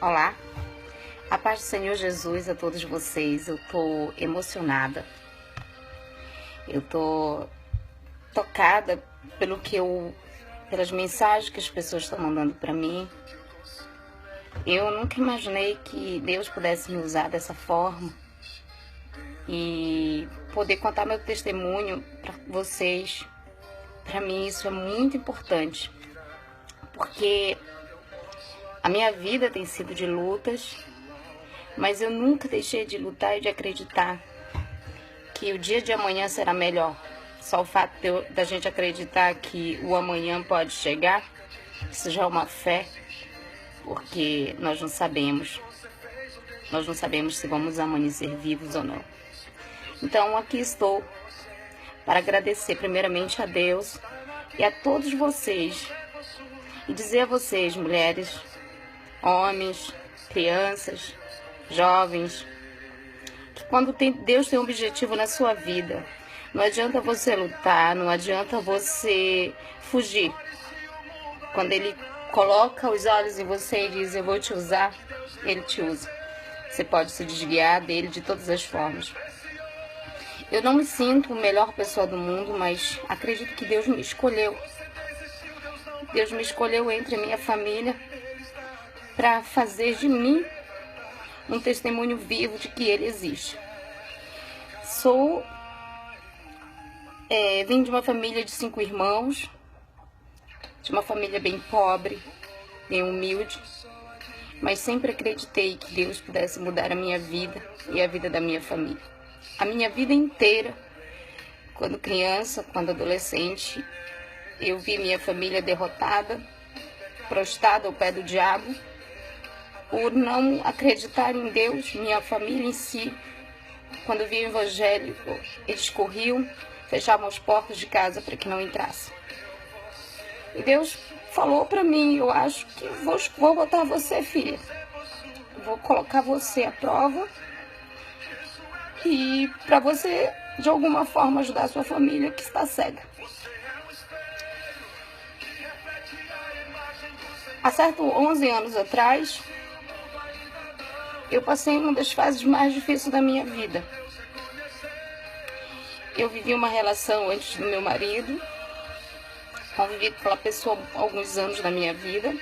Olá, a paz do Senhor Jesus a todos vocês. Eu tô emocionada, eu tô tocada pelas mensagens que as pessoas estão mandando para mim. Eu nunca imaginei que Deus pudesse me usar dessa forma e poder contar meu testemunho para vocês. Para mim isso é muito importante, porque a minha vida tem sido de lutas, mas eu nunca deixei de lutar e de acreditar que o dia de amanhã será melhor. Só o fato da gente acreditar que o amanhã pode chegar, isso já é uma fé, porque nós não sabemos se vamos amanhecer vivos ou não. Então aqui estou para agradecer primeiramente a Deus e a todos vocês, e dizer a vocês, mulheres, homens, crianças, jovens, que quando Deus tem um objetivo na sua vida, não adianta você lutar, não adianta você fugir. Quando Ele coloca os olhos em você e diz, eu vou te usar, Ele te usa. Você pode se desviar dele de todas as formas. Eu não me sinto a melhor pessoa do mundo, mas acredito que Deus me escolheu. Deus me escolheu entre a minha família para fazer de mim um testemunho vivo de que Ele existe. Vim de uma família de 5 irmãos, de uma família bem pobre, bem humilde, mas sempre acreditei que Deus pudesse mudar a minha vida e a vida da minha família. A minha vida inteira, quando criança, quando adolescente, eu vi minha família derrotada, prostrada ao pé do diabo, por não acreditar em Deus. Minha família em si, quando via o evangelho, eles corriam, fechavam as portas de casa para que não entrasse. E Deus falou para mim, eu acho que vou botar você, filha. Vou colocar você à prova e para você, de alguma forma, ajudar a sua família que está cega. Há certo 11 anos atrás, eu passei uma das fases mais difíceis da minha vida. Eu vivi uma relação antes do meu marido, convivi com aquela pessoa há alguns anos da minha vida,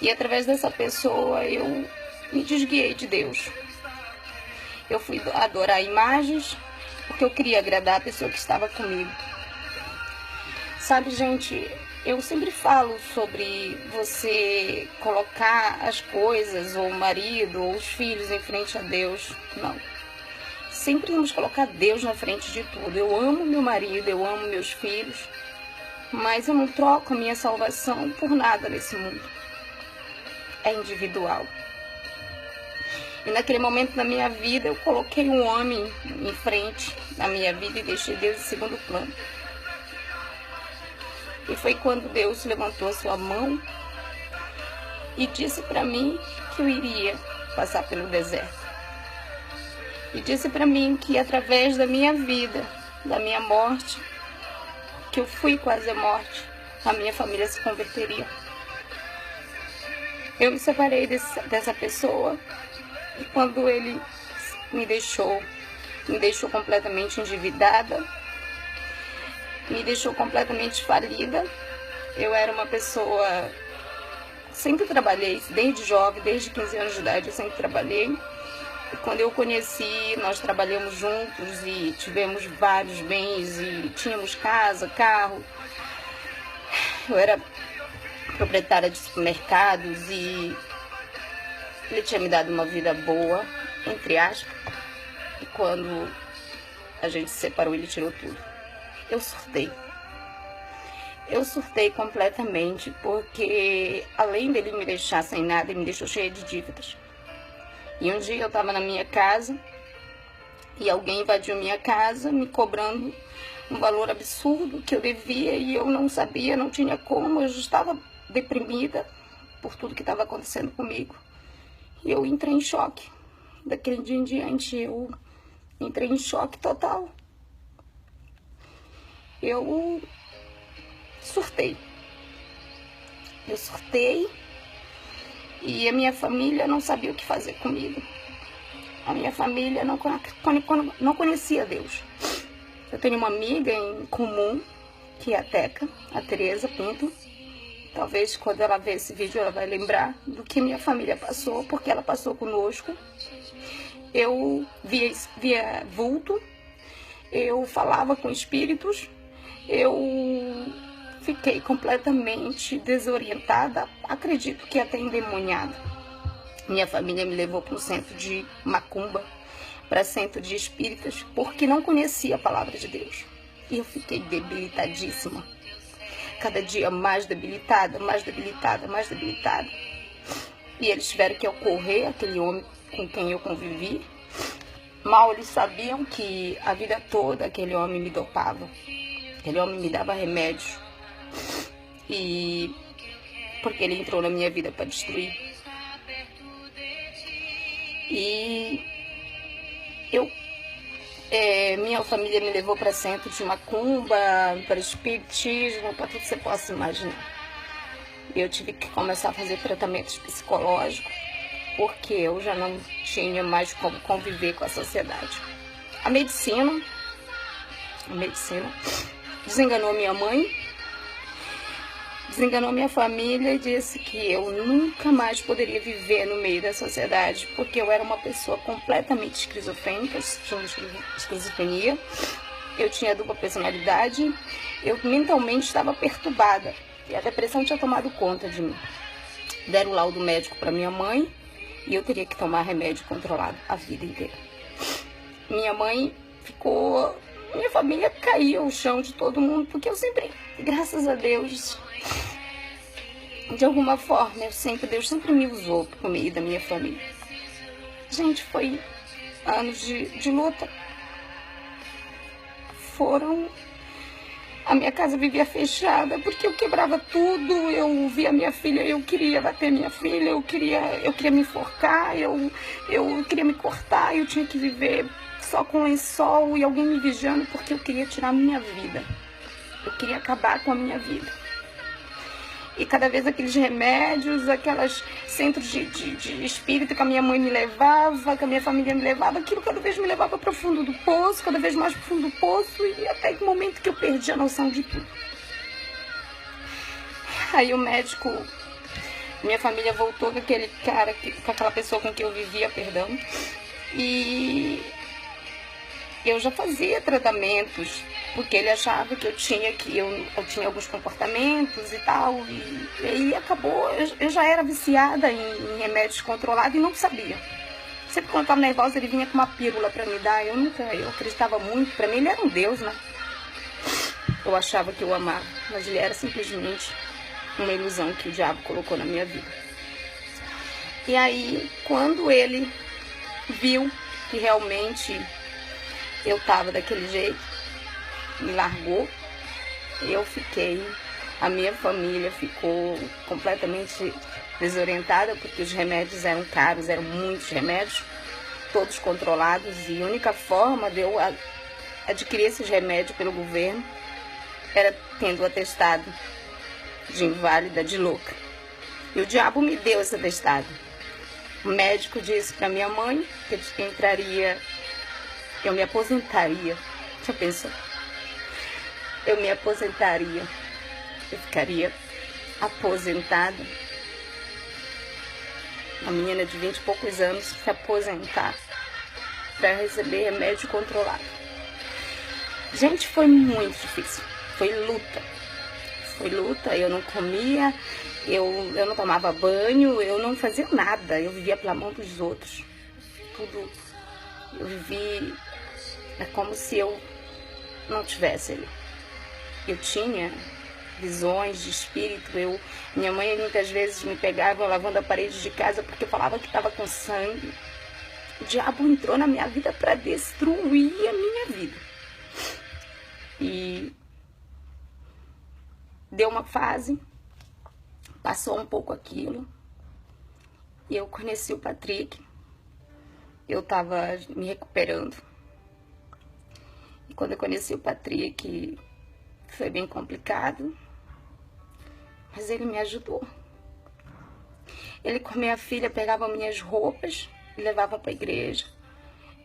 e através dessa pessoa eu me desviei de Deus. Eu fui adorar imagens, porque eu queria agradar a pessoa que estava comigo. Sabe, gente, eu sempre falo sobre você colocar as coisas, ou o marido, ou os filhos em frente a Deus. Não. Sempre vamos colocar Deus na frente de tudo. Eu amo meu marido, eu amo meus filhos, mas eu não troco a minha salvação por nada nesse mundo. É individual. E naquele momento da minha vida, eu coloquei um homem em frente da minha vida e deixei Deus em segundo plano. E foi quando Deus levantou a sua mão e disse para mim que eu iria passar pelo deserto. E disse para mim que através da minha vida, da minha morte, que eu fui quase à morte, a minha família se converteria. Eu me separei dessa pessoa e quando ele me deixou completamente endividada, me deixou completamente falida. Eu era uma pessoa, sempre trabalhei, desde jovem, desde 15 anos de idade eu sempre trabalhei. E quando eu conheci, nós trabalhamos juntos e tivemos vários bens e tínhamos casa, carro. Eu era proprietária de supermercados e ele tinha me dado uma vida boa, entre aspas. E quando a gente se separou, ele tirou tudo. Eu surtei. Eu surtei completamente, porque além dele me deixar sem nada, ele me deixou cheia de dívidas. E um dia eu estava na minha casa e alguém invadiu minha casa me cobrando um valor absurdo que eu devia e eu não sabia, não tinha como. Eu já estava deprimida por tudo que estava acontecendo comigo. E eu entrei em choque. Daquele dia em diante eu entrei em choque total. Eu surtei. E a minha família não sabia o que fazer comigo. A minha família não conhecia Deus. Eu tenho uma amiga em comum, que é a Teca, a Tereza Pinto. Talvez quando ela ver esse vídeo ela vai lembrar do que minha família passou, porque ela passou conosco. Eu via vulto, eu falava com espíritos, eu fiquei completamente desorientada, acredito que até endemoniada. Minha família me levou para um centro de macumba, para centro de espíritas, porque não conhecia a palavra de Deus. E eu fiquei debilitadíssima. Cada dia mais debilitada, mais debilitada, mais debilitada. E eles tiveram que ocorrer, aquele homem com quem eu convivi. Mal eles sabiam que a vida toda aquele homem me dopava. Aquele homem me dava remédio. E porque ele entrou na minha vida para destruir. E minha família me levou para centro de macumba, para espiritismo, para tudo que você possa imaginar. Eu tive que começar a fazer tratamentos psicológicos, porque eu já não tinha mais como conviver com a sociedade. A medicina desenganou minha mãe, desenganou minha família e disse que eu nunca mais poderia viver no meio da sociedade, porque eu era uma pessoa completamente esquizofrênica, esquizofrenia, eu tinha dupla personalidade, eu mentalmente estava perturbada e a depressão tinha tomado conta de mim. Deram o laudo médico para minha mãe e eu teria que tomar remédio controlado a vida inteira. Minha mãe ficou... Minha família caiu ao chão de todo mundo, porque eu sempre, graças a Deus, de alguma forma, Deus sempre me usou por meio da minha família. Gente, foi anos de luta. A minha casa vivia fechada, porque eu quebrava tudo, eu via minha filha, eu queria bater minha filha, eu queria me enforcar, eu queria me cortar, eu tinha que viver só com lençol e alguém me vigiando, porque eu queria tirar a minha vida. Eu queria acabar com a minha vida. E cada vez aqueles remédios, aqueles centros de espírito que a minha mãe me levava, que a minha família me levava, aquilo cada vez me levava para o fundo do poço, cada vez mais para o fundo do poço, e até o momento que eu perdi a noção de tudo. Aí o médico, minha família voltou com aquele cara, com aquela pessoa com quem eu vivia, perdão, e eu já fazia tratamentos, porque ele achava que eu tinha alguns comportamentos e tal, e aí acabou, eu já era viciada em remédios controlados e não sabia. Sempre quando eu estava nervosa, ele vinha com uma pílula para me dar, eu acreditava muito, para mim ele era um Deus, né? Eu achava que eu amava, mas ele era simplesmente uma ilusão que o diabo colocou na minha vida. E aí, quando ele viu que realmente eu estava daquele jeito, me largou, a minha família ficou completamente desorientada, porque os remédios eram caros, eram muitos remédios, todos controlados, e a única forma de eu adquirir esses remédios pelo governo era tendo o atestado de inválida, de louca. E o diabo me deu esse atestado. O médico disse para minha mãe que eu me aposentaria. Já pensou? Eu me aposentaria. Eu ficaria aposentada. Uma menina de 20 e poucos anos se aposentar para receber remédio controlado. Gente, foi muito difícil. Foi luta. Foi luta. Eu não comia, eu não tomava banho, eu não fazia nada. Eu vivia pela mão dos outros. Tudo. Eu vivi... É como se eu não tivesse ali. Eu tinha visões de espírito. Minha mãe muitas vezes me pegava lavando a parede de casa porque eu falava que estava com sangue. O diabo entrou na minha vida para destruir a minha vida. E deu uma fase, passou um pouco aquilo, e eu conheci o Patrick. Eu estava me recuperando. E quando eu conheci o Patrick, foi bem complicado, mas ele me ajudou. Ele com a minha filha pegava minhas roupas e levava para a igreja.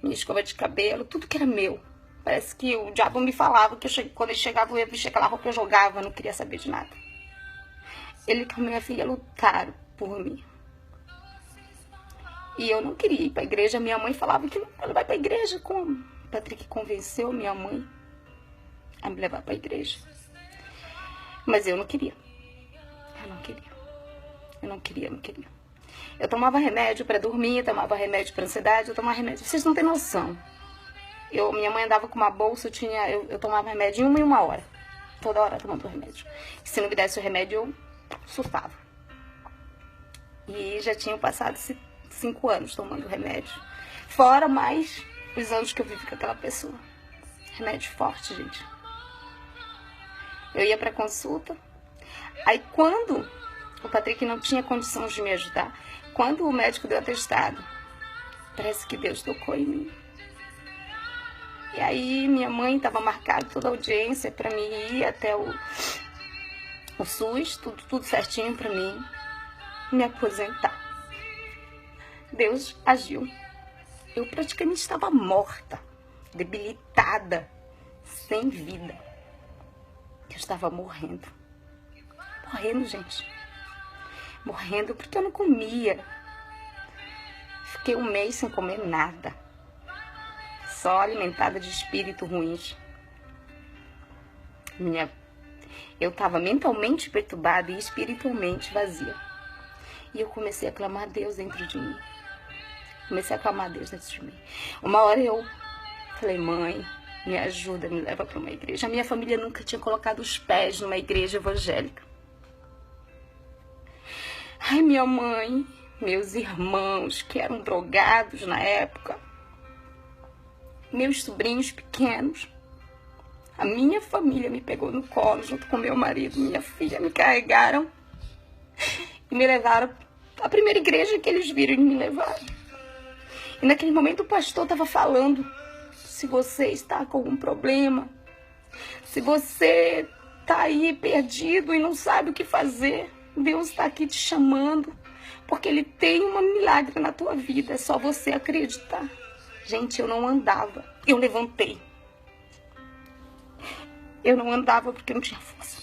Minha escova de cabelo, tudo que era meu. Parece que o diabo me falava que quando ele chegava eu ia vestir aquela roupa, eu jogava, não queria saber de nada. Ele com a minha filha lutaram por mim. E eu não queria ir para a igreja. Minha mãe falava que não vai para a igreja. Como? O Patrick convenceu minha mãe a me levar para a igreja. Mas eu não queria. Eu não queria. Eu tomava remédio para dormir, eu tomava remédio para ansiedade, eu tomava remédio. Vocês não têm noção. Minha mãe andava com uma bolsa, eu tomava remédio em uma hora. Toda hora tomando remédio. Se não me desse o remédio, eu surtava. E já tinham passado 5 anos tomando remédio. Fora mais os anos que eu vivi com aquela pessoa. Remédio forte, gente. Eu ia pra consulta. Aí quando o Patrick não tinha condições de me ajudar, quando o médico deu atestado, parece que Deus tocou em mim. E aí minha mãe estava marcada toda a audiência para mim ir até o SUS, tudo certinho para mim me aposentar. Deus agiu. Eu praticamente estava morta, debilitada, sem vida. Eu estava morrendo. Morrendo, gente. Morrendo porque eu não comia. Fiquei 1 mês sem comer nada. Só alimentada de espíritos ruins. Eu estava mentalmente perturbada e espiritualmente vazia. E eu comecei a clamar a Deus dentro de mim. Uma hora eu falei, mãe, me ajuda, me leva para uma igreja. A minha família nunca tinha colocado os pés numa igreja evangélica. Ai, minha mãe, meus irmãos, que eram drogados na época, meus sobrinhos pequenos, a minha família me pegou no colo junto com meu marido, minha filha, me carregaram e me levaram à primeira igreja que eles viram e me levaram. E naquele momento o pastor estava falando, se você está com algum problema, se você está aí perdido e não sabe o que fazer, Deus está aqui te chamando, porque Ele tem um milagre na tua vida, é só você acreditar. Gente, eu não andava, eu levantei. Eu não andava porque não tinha força.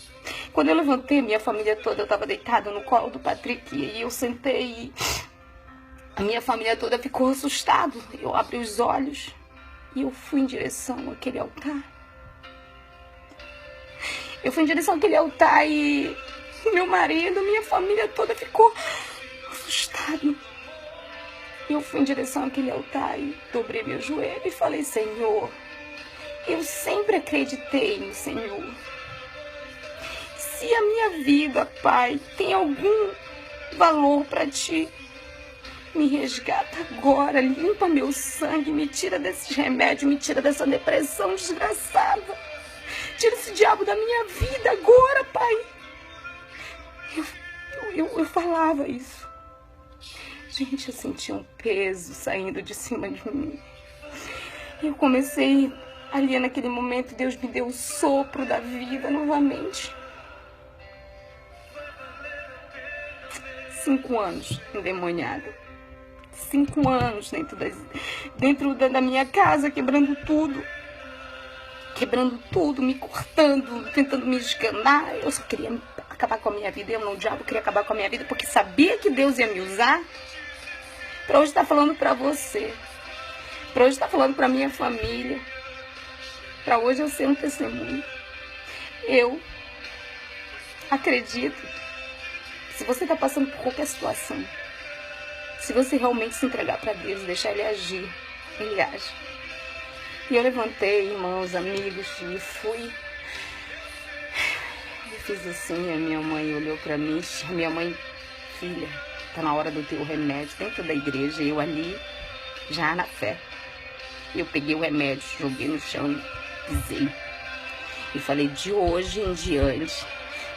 Quando eu levantei, minha família toda, eu estava deitada no colo do Patrick, e eu sentei e a minha família toda ficou assustada. Eu abri os olhos e eu fui em direção àquele altar. Eu fui em direção àquele altar e meu marido, minha família toda ficou assustada. Eu fui em direção àquele altar e dobrei meu joelho e falei, Senhor, eu sempre acreditei no Senhor. Se a minha vida, Pai, tem algum valor para Ti, me resgata agora, limpa meu sangue, me tira desses remédios, me tira dessa depressão desgraçada. Tira esse diabo da minha vida agora, Pai. Eu falava isso. Gente, eu senti um peso saindo de cima de mim. Eu comecei, ali naquele momento, Deus me deu o sopro da vida novamente. 5 anos endemoniada. 5 anos dentro da minha casa, quebrando tudo, me cortando, tentando me esganar. Eu só queria acabar com a minha vida. O diabo queria acabar com a minha vida porque sabia que Deus ia me usar para hoje estar falando para você, para hoje estar falando para minha família, para hoje eu ser um testemunho. Eu acredito que se você está passando por qualquer situação, se você realmente se entregar para Deus, deixar Ele agir, Ele age. E eu levantei, irmãos, amigos, e fui. Eu fiz assim, a minha mãe olhou para mim, minha mãe, filha, tá na hora do teu remédio, dentro da igreja, eu ali, já na fé. Eu peguei o remédio, joguei no chão e pisei. E falei, de hoje em diante,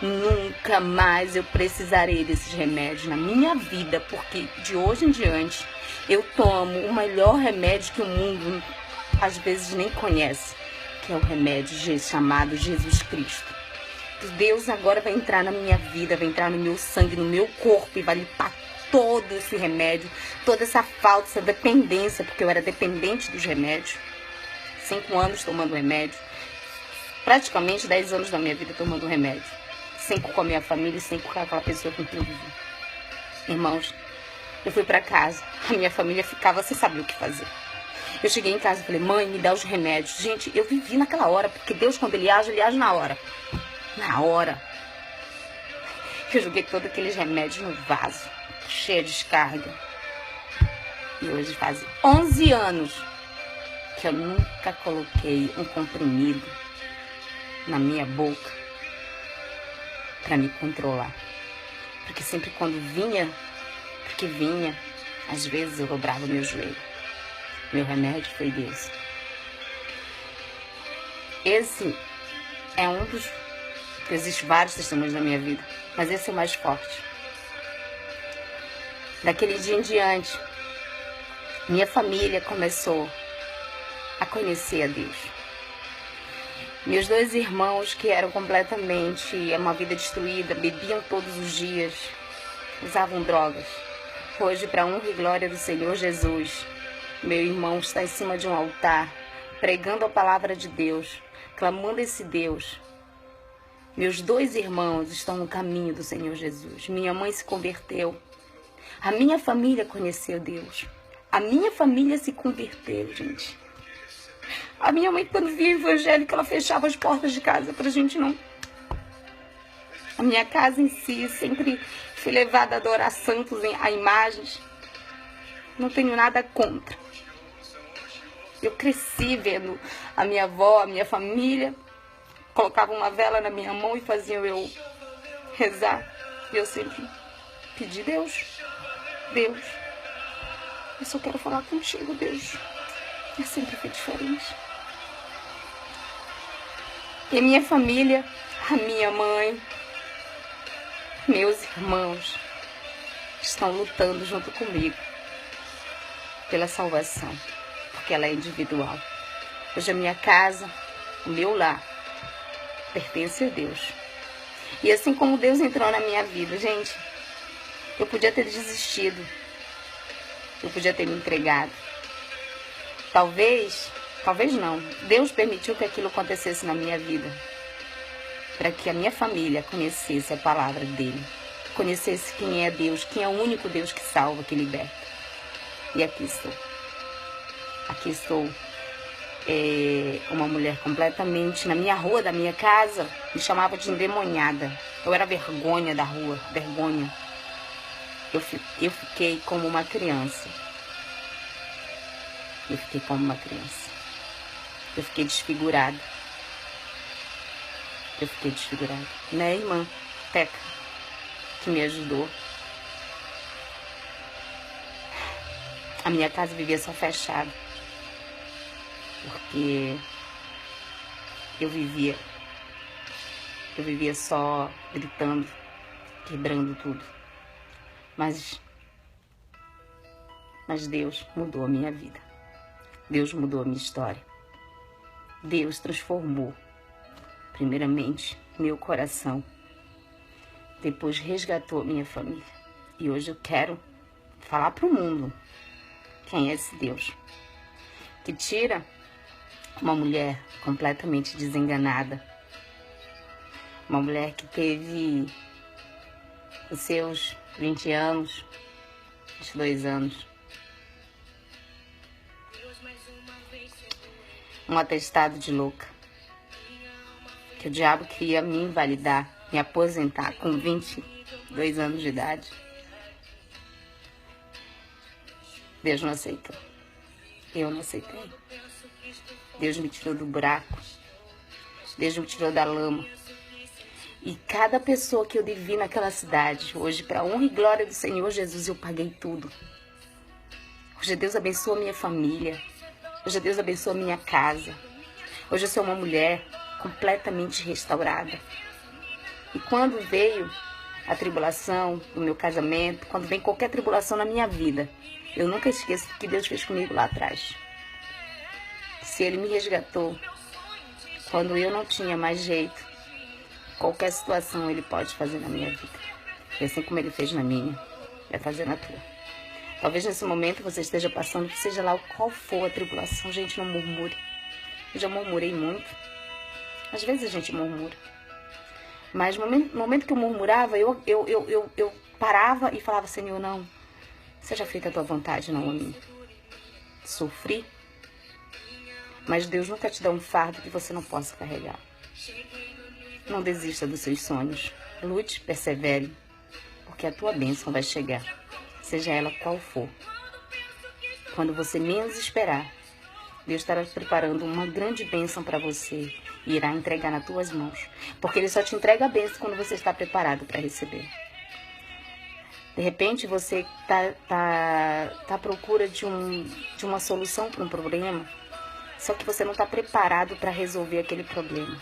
nunca mais eu precisarei desses remédios na minha vida, porque de hoje em diante eu tomo o melhor remédio que o mundo às vezes nem conhece, que é o remédio chamado Jesus Cristo. Deus agora vai entrar na minha vida, vai entrar no meu sangue, no meu corpo e vai limpar todo esse remédio, toda essa falta, essa dependência, porque eu era dependente dos remédios. 5 anos tomando remédio. Praticamente 10 anos da minha vida tomando remédio. 5 com a minha família e 5 com aquela pessoa com quem eu vivi. Irmãos, eu fui pra casa. A minha família ficava sem saber o que fazer. Eu cheguei em casa e falei, mãe, me dá os remédios. Gente, eu vivi naquela hora, porque Deus, quando Ele age na hora. Na hora. Eu joguei todos aqueles remédios no vaso, cheia de descarga. E hoje faz 11 anos que eu nunca coloquei um comprimido na minha boca para me controlar. Porque sempre quando vinha, às vezes eu dobrava meu joelho. Meu remédio foi Deus. Esse é um dos... Existem vários testemunhos na minha vida, mas esse é o mais forte. Daquele dia em diante, minha família começou a conhecer a Deus. Meus 2 irmãos, que eram completamente uma vida destruída, bebiam todos os dias, usavam drogas. Hoje, para honra e glória do Senhor Jesus, meu irmão está em cima de um altar, pregando a palavra de Deus, clamando esse Deus. Meus 2 irmãos estão no caminho do Senhor Jesus. Minha mãe se converteu. A minha família conheceu Deus. A minha família se converteu, gente. A minha mãe, quando via evangélica, ela fechava as portas de casa pra gente não... A minha casa em si sempre foi levada a adorar santos, a imagens. Não tenho nada contra. Eu cresci vendo a minha avó, a minha família, colocava uma vela na minha mão e faziam eu rezar. E eu sempre pedi, Deus, eu só quero falar contigo, Deus. Eu sempre fui diferente. E a minha família, a minha mãe, meus irmãos, estão lutando junto comigo pela salvação, porque ela é individual. Hoje a minha casa, o meu lar, pertence a Deus. E assim como Deus entrou na minha vida, gente, eu podia ter desistido. Eu podia ter me entregado. Talvez não. Deus permitiu que aquilo acontecesse na minha vida, para que a minha família conhecesse a palavra dele, conhecesse quem é Deus, quem é o único Deus que salva, que liberta. E aqui estou. Aqui estou. Uma mulher completamente... Na minha rua, da minha casa, me chamava de endemoniada. Eu era vergonha da rua, vergonha. Eu fiquei como uma criança. Eu fiquei desfigurada. Né, irmã Teca, que me ajudou. A minha casa vivia só fechada. Porque eu vivia só gritando, quebrando tudo. Mas Deus mudou a minha vida. Deus mudou a minha história. Deus transformou, primeiramente, meu coração. Depois resgatou a minha família. E hoje eu quero falar para o mundo quem é esse Deus que tira uma mulher completamente desenganada. Uma mulher que teve os seus 20 anos, 22 anos, um atestado de louca. Que o diabo queria me invalidar, me aposentar com 22 anos de idade. Deus não aceitou. Eu não aceitei. Deus me tirou do buraco. Deus me tirou da lama. E cada pessoa que eu devi naquela cidade, hoje, para a honra e glória do Senhor Jesus, eu paguei tudo. Hoje Deus abençoa minha família. Hoje Deus abençoa minha casa. Hoje eu sou uma mulher completamente restaurada. E quando veio a tribulação do meu casamento, quando vem qualquer tribulação na minha vida, eu nunca esqueço o que Deus fez comigo lá atrás. Se Ele me resgatou, quando eu não tinha mais jeito, qualquer situação Ele pode fazer na minha vida. E assim como Ele fez na minha. vai fazer na tua. Talvez nesse momento você esteja passando, seja lá qual for a tribulação. Gente, não murmure. Eu já murmurei muito. Às vezes a gente murmura. Mas no momento que eu murmurava, eu parava e falava, Senhor, não, seja feita a tua vontade, não a minha. Sofri, mas Deus nunca te dá um fardo que você não possa carregar. Não desista dos seus sonhos. Lute, persevere, porque a tua bênção vai chegar, seja ela qual for. Quando você menos esperar, Deus estará preparando uma grande bênção para você e irá entregar nas tuas mãos. Porque Ele só te entrega a bênção quando você está preparado para receber. De repente você tá à procura de uma solução para um problema, só que você não está preparado para resolver aquele problema.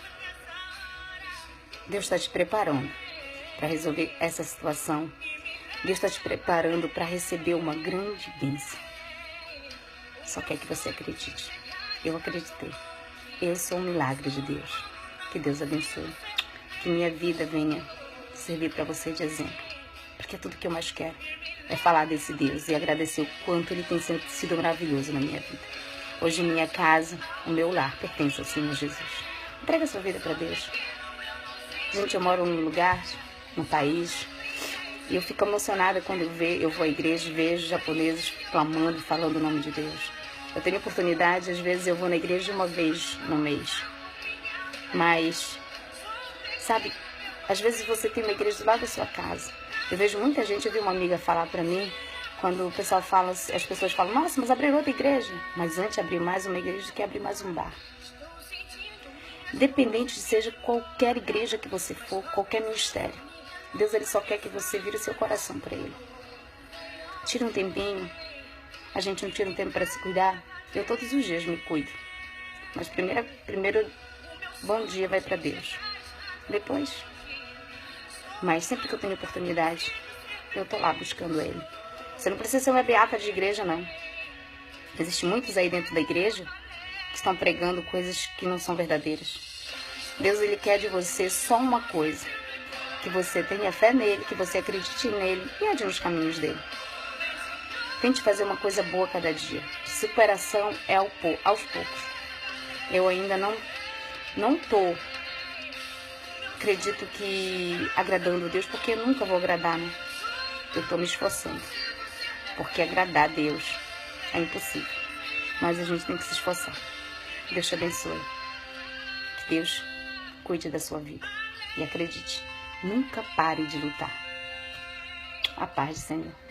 Deus está te preparando para resolver essa situação. Deus está te preparando para receber uma grande bênção. Só quer que você acredite. Eu acreditei. Eu sou um milagre de Deus. Que Deus abençoe. Que minha vida venha servir para você de exemplo. Porque tudo que eu mais quero é falar desse Deus e agradecer o quanto Ele tem sido maravilhoso na minha vida. Hoje minha casa, o meu lar, pertence ao Senhor Jesus. Entrega a sua vida para Deus. Gente, eu moro num lugar, num país, e eu fico emocionada quando eu vou à igreja e vejo japoneses clamando e falando o nome de Deus. Eu tenho oportunidade, às vezes eu vou na igreja uma vez no mês. Mas, sabe, às vezes você tem uma igreja do lado da sua casa. Eu vejo muita gente, eu vi uma amiga falar pra mim, quando o pessoal fala, as pessoas falam, nossa, mas abrir outra igreja. Mas antes de abrir mais uma igreja do que abrir mais um bar. Independente de seja qualquer igreja que você for, qualquer ministério. Deus, Ele só quer que você vire o seu coração para Ele. Tira um tempinho. A gente não tira um tempo para se cuidar. Eu todos os dias me cuido. Mas primeiro bom dia vai para Deus. Depois. Mas sempre que eu tenho oportunidade, eu tô lá buscando Ele. Você não precisa ser uma beata de igreja, não. Existem muitos aí dentro da igreja que estão pregando coisas que não são verdadeiras. Deus, Ele quer de você só uma coisa. Que você tenha fé nele, que você acredite nele e ande nos caminhos dele. Tente fazer uma coisa boa cada dia. Superação é aos poucos. Eu ainda não tô, acredito que agradando a Deus, porque eu nunca vou agradar, né? Eu tô me esforçando. Porque agradar a Deus é impossível. Mas a gente tem que se esforçar. Deus te abençoe. Que Deus cuide da sua vida. E acredite, nunca pare de lutar. A paz do Senhor.